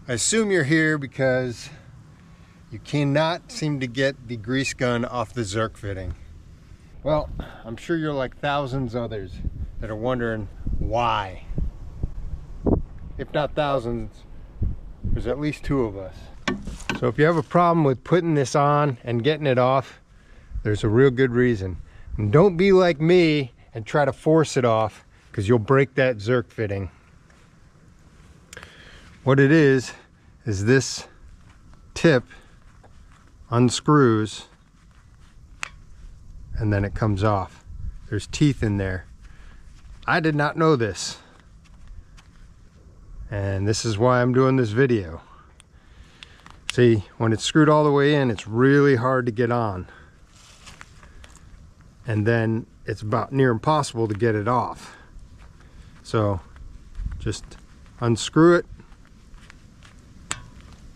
I assume you're here because you cannot seem to get the grease gun off the Zerk fitting. Well, I'm sure you're like thousands others that are wondering why. If not thousands, there's at least two of us. So if you have a problem with putting this on and getting it off, there's a real good reason. And don't be like me and try to force it off, because you'll break that Zerk fitting. What it is this tip unscrews and then it comes off. There's teeth in there. I did not know this. And this is why I'm doing this video. See, when it's screwed all the way in, it's really hard to get on. And then it's about near impossible to get it off. So just unscrew it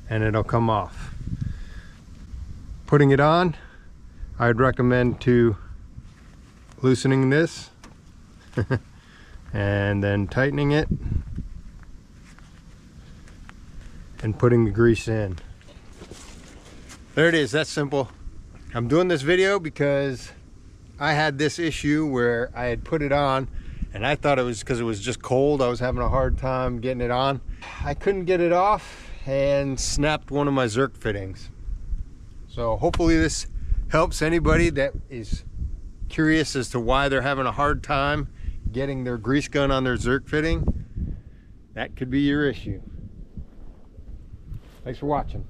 and it'll come off. Putting it on, I'd recommend to loosening this and then tightening it and putting the grease in. There it is, that's simple. I'm doing this video because I had this issue where I had put it on and I thought it was because it was just cold. I was having a hard time getting it on. I couldn't get it off and snapped one of my Zerk fittings. So hopefully this helps anybody that is curious as to why they're having a hard time getting their grease gun on their Zerk fitting. That could be your issue. Thanks for watching.